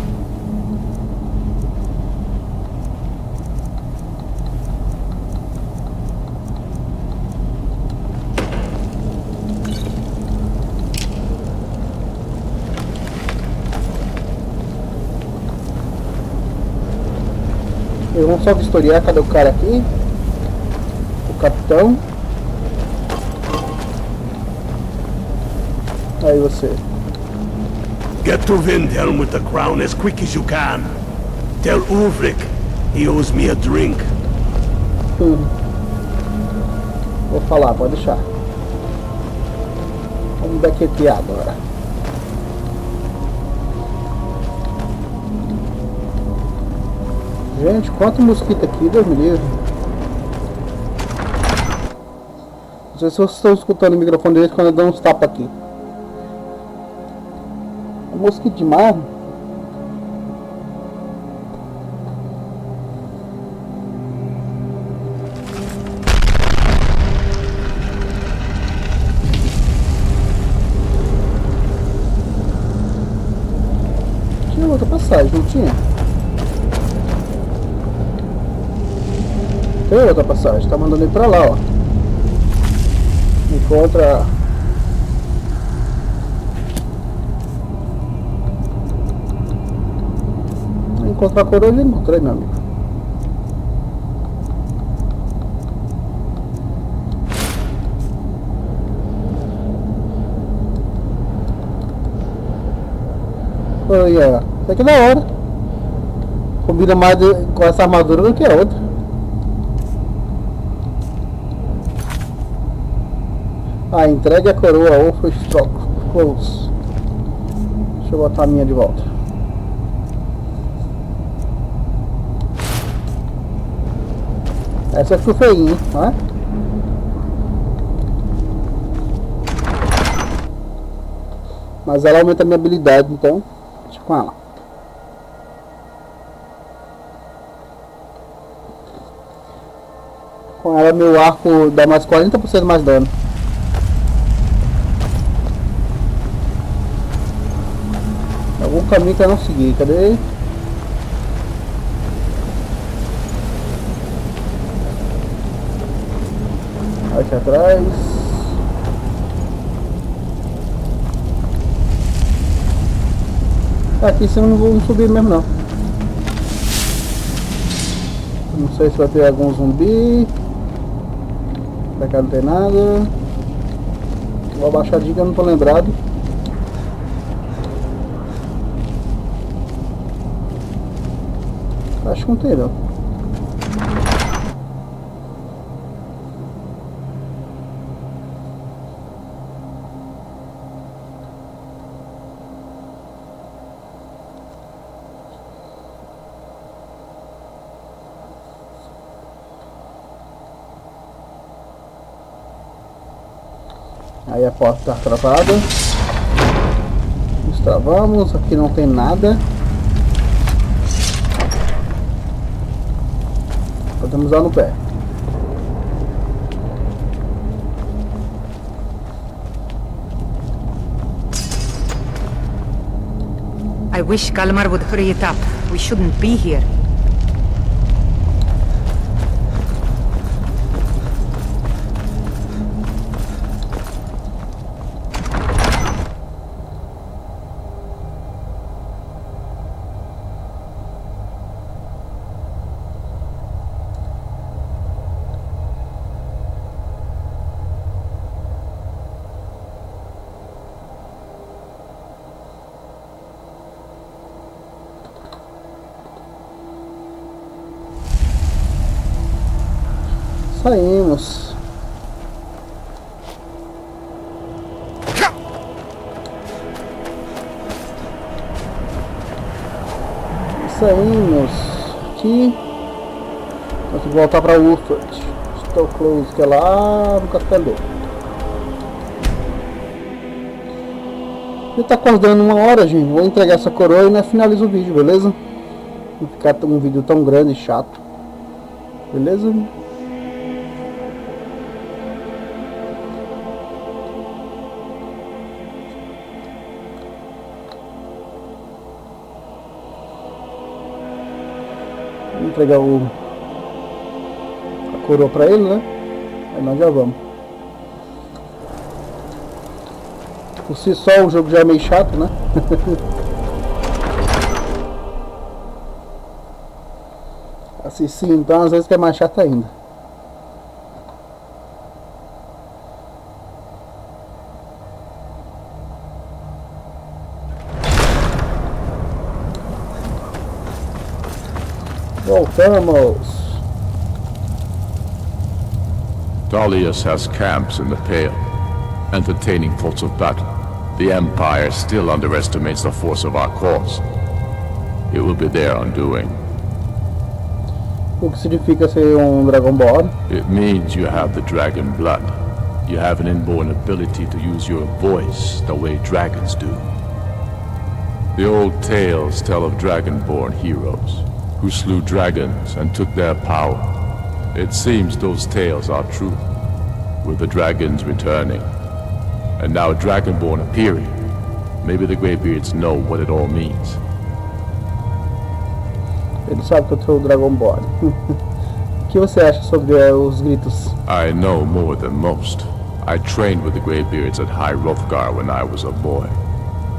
Vamos só vistoriar, cadê o cara aqui? O capitão. Aí você. Get to Vindhelm with the crown as quick as you can. Tell Ulrich he owes me a drink. Vou falar, pode deixar. Vamos daquetear agora. Gente, quanto mosquito aqui, Deus me livre. Não sei se vocês estão escutando o microfone deles quando eu dou uns tapas aqui. É mosquito demais. outra passagem, não tinha? Tem outra passagem, tá mandando ir pra lá, ó. Encontra... Encontrar a coroa, eu encontrei, meu amigo. Olha, isso aqui é da hora. Combina mais com essa armadura do que a outra. Ah, entregue a coroa ou foi stroke close. Deixa eu botar a minha de volta. Essa ficou feinha, hein? Não é? Mas ela aumenta a minha habilidade, então deixa com ela. Com ela meu arco dá mais 40% mais dano. Algum caminho que eu não segui, cadê? Aqui atrás. Aqui em cima não vou subir mesmo não. Não sei se vai ter algum zumbi. Pra cá não tem nada. Vou abaixar a dica, eu não tô lembrado. Acho que não tem não. Aí a porta está travada. Destravamos, aqui não tem nada. Podemos usar no pé. I wish Kalmar would hurry it up. We shouldn't be here. Saímos. Saímos. Aqui. Vamos ter que voltar para Woodford. Estou close, que é lá no castelo. Já tá acordando 1 hora, gente. Vou entregar essa coroa e nós finaliza o vídeo, beleza? Não ficar um vídeo tão grande e chato. Beleza? Vou entregar a coroa pra ele, né? Aí nós já vamos. Por si só o jogo já é meio chato, né? Assim sim, então às vezes que é mais chato ainda. Voltamos. Dalius has camps in the Pale, entertaining thoughts of battle. The Empire still underestimates the force of our cause. It will be their undoing. O que significa ser Dragonborn? It means you have the dragon blood. You have an inborn ability to use your voice the way dragons do. The old tales tell of dragonborn heroes who slew dragons and took their power. It seems those tales are true, with the dragons returning, and now dragonborn appearing. Maybe the Greybeards know what it all means. Ele sabe que eu sou o Dragonborn. O que você acha sobre os gritos? I know more than most. I trained with the Greybeards at High Hrothgar when I was a boy.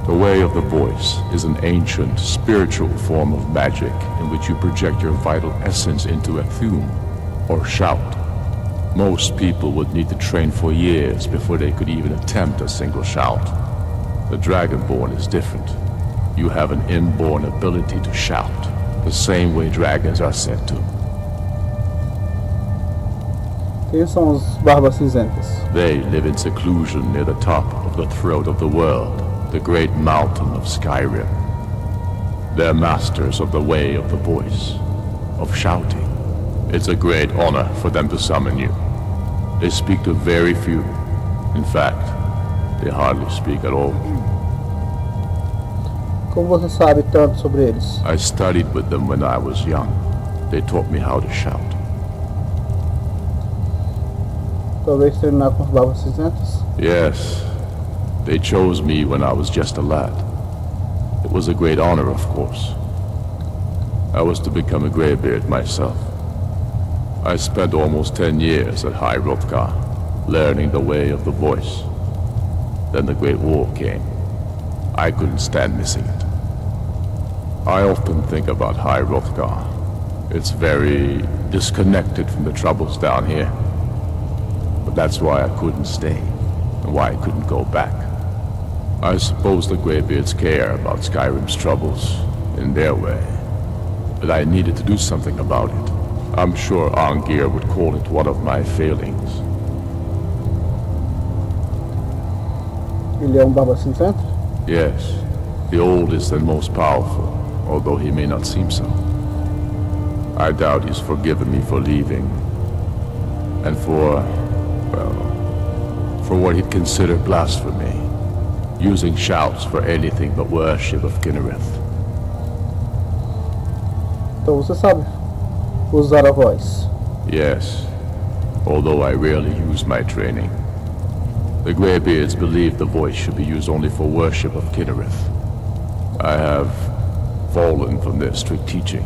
The way of the voice is an ancient, spiritual form of magic in which you project your vital essence into a thume, or shout. Most people would need to train for years before they could even attempt a single shout. The Dragonborn is different. You have an inborn ability to shout, the same way dragons are said to. Quem são os Barbas Cinzentas? They live in seclusion near the top of the throat of the world, the great mountain of Skyrim. They're masters of the way of the voice, of shouting. It's a great honor for them to summon you. They speak to very few. In fact, they hardly speak at all. Como você sabe tanto sobre eles? I studied with them when I was young. They taught me how to shout. Talvez treinar com os Barbas Cinzentas? Yes. They chose me when I was just a lad. It was a great honor, of course. I was to become a Greybeard myself. I spent almost 10 years at High Hrothgar, learning the way of the voice. Then the Great War came. I couldn't stand missing it. I often think about High Hrothgar. It's very disconnected from the troubles down here. But that's why I couldn't stay, and why I couldn't go back. I suppose the Greybeards care about Skyrim's troubles, in their way. But I needed to do something about it. I'm sure Arngir would call it one of my failings. Ele é Barba Cinzenta? Yes, the oldest and most powerful, although he may not seem so. I doubt he's forgiven me for leaving, and for what he'd consider blasphemy, using shouts for anything but worship of Kinnereth. Então você sabe usar a voz. Yes, although I rarely use my training. The Greybeards believe the voice should be used only for worship of Kinnereth. I have fallen from their strict teaching,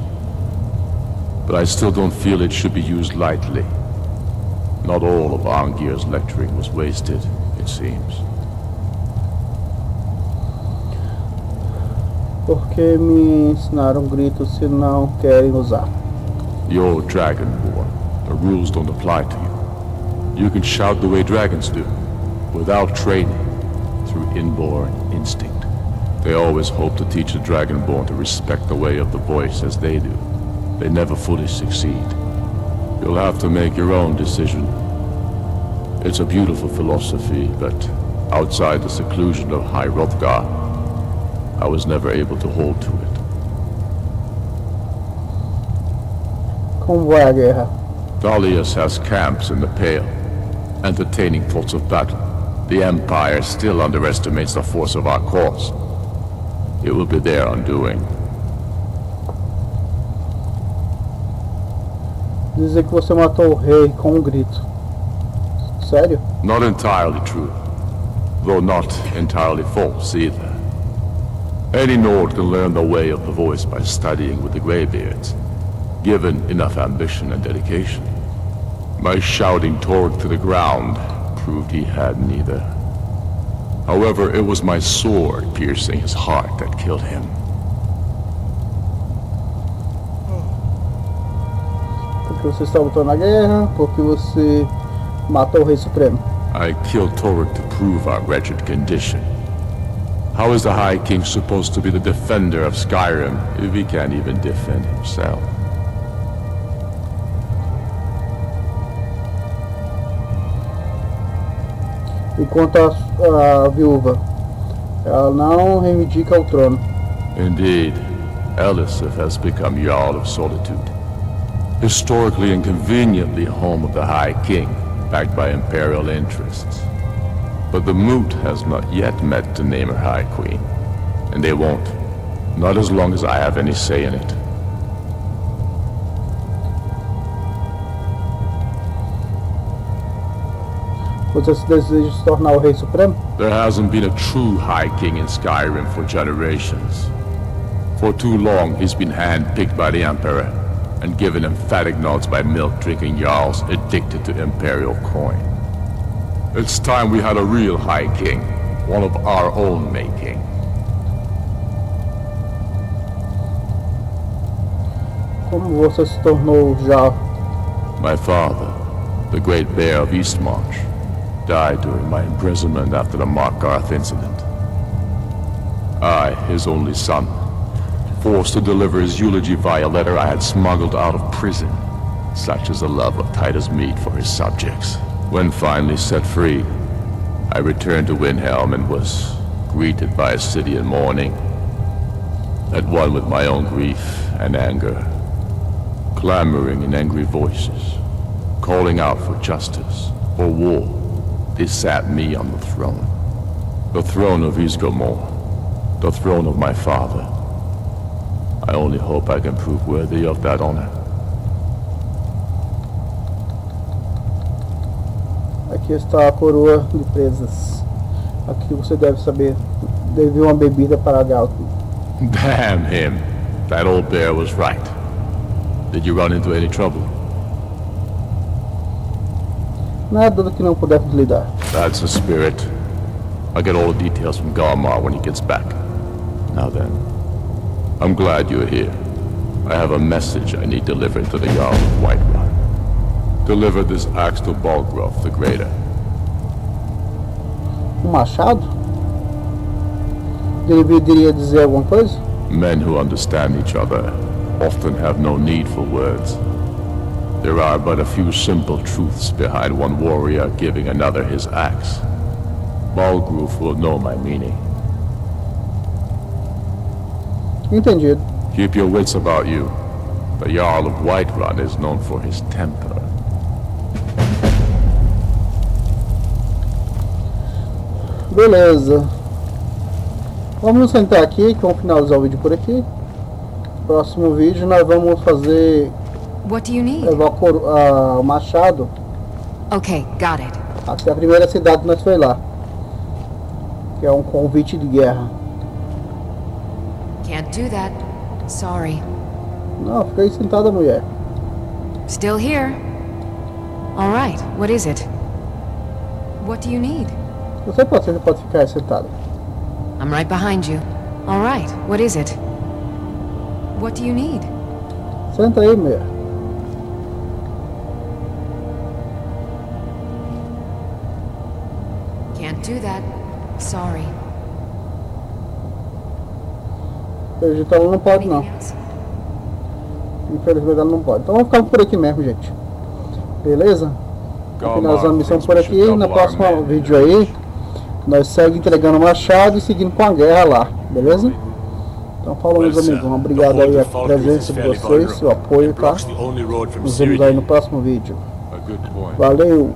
but I still don't feel it should be used lightly. Not all of Arngir's lecturing was wasted, it seems. Porque me ensinaram gritos se não querem usar. You're Dragonborn. The rules don't apply to you. You can shout the way dragons do, without training, through inborn instinct. They always hope to teach the Dragonborn to respect the way of the voice as they do. They never fully succeed. You'll have to make your own decision. It's a beautiful philosophy, but outside the seclusion of High Hrothgar, I was never able to hold to it. Como vai a guerra? Dalius has camps in the Pale, entertaining thoughts of battle. The Empire still underestimates the force of our cause. It will be their undoing. Dizem que você matou o rei com um grito. Sério? Not entirely true, though not entirely false either. Any Nord can learn the way of the voice by studying with the Greybeards, given enough ambition and dedication. My shouting Torg to the ground proved he had neither. However, it was my sword piercing his heart that killed him. Porque você está lutando na guerra, porque você matou o Rei Supremo. I killed Torg to prove our wretched condition. How is the High King supposed to be the defender of Skyrim if he can't even defend himself? E quanto a viúva, ela não reivindica o trono. Indeed, Elisif has become Jarl of Solitude, historically and conveniently home of the High King, backed by imperial interests. But the Moot has not yet met to name her High Queen, and they won't, not as long as I have any say in it. Você se deseja se tornar o Rei Supremo? There hasn't been a true High King in Skyrim for generations. For too long, he's been hand-picked by the Emperor and given emphatic nods by milk-drinking Jarls addicted to Imperial coin. It's time we had a real High King, one of our own making. Como você se tornou Jarl? My father, the Great Bear of Eastmarch, died during my imprisonment after the Markarth incident. I, his only son, forced to deliver his eulogy via letter I had smuggled out of prison. Such is the love of Titus meat for his subjects. When finally set free, I returned to Windhelm and was greeted by a city in mourning, at one with my own grief and anger, clamoring in angry voices, calling out for justice, for war. They sat me on the throne of Ysgramor, the throne of my father. I only hope I can prove worthy of that honor. Aqui está a coroa de presas. Aqui você deve saber, deve uma bebida para Galto. Damn him. That old bear was right. Did you run into any trouble? Nada do que não pudermos lidar. That's the spirit. I'll get all the details from Galmar when he gets back. Now then, I'm glad you're here. I have a message I need delivered to the Jarl of Whiterun. Deliver this axe to Balgruuf the Greater. Machado? Deveria dizer alguma coisa? Men who understand each other often have no need for words. There are but a few simple truths behind one warrior giving another his axe. Balgruuf will know my meaning. Entendido. Keep your wits about you. The Jarl of Whiterun is known for his temper. Beleza. Vamos sentar aqui, que vamos finalizar o vídeo por aqui. Próximo vídeo nós vamos fazer... What do you need? levar o machado Okay, got it. até a primeira cidade que nós foi lá. Que é um convite de guerra. Can't do that. Sorry. Não, fica aí sentada, mulher. Still here. All right, what is it? What do you need? Você pode ficar aí sentada. I'm right behind you. All right, what is it? What do you need? Senta aí, mulher. Can't do that. Sorry. Então ela não pode não. Anything else? Infelizmente ela não pode. Então vamos ficar por aqui mesmo, gente. Beleza? Finalizando a missão por aqui. No próximo vídeo aí, nós seguimos entregando o machado e seguindo com a guerra lá. Beleza? Então falou, meus amigos. Obrigado aí a presença de vocês, o apoio, tá? Nos vemos aí no próximo vídeo. Valeu!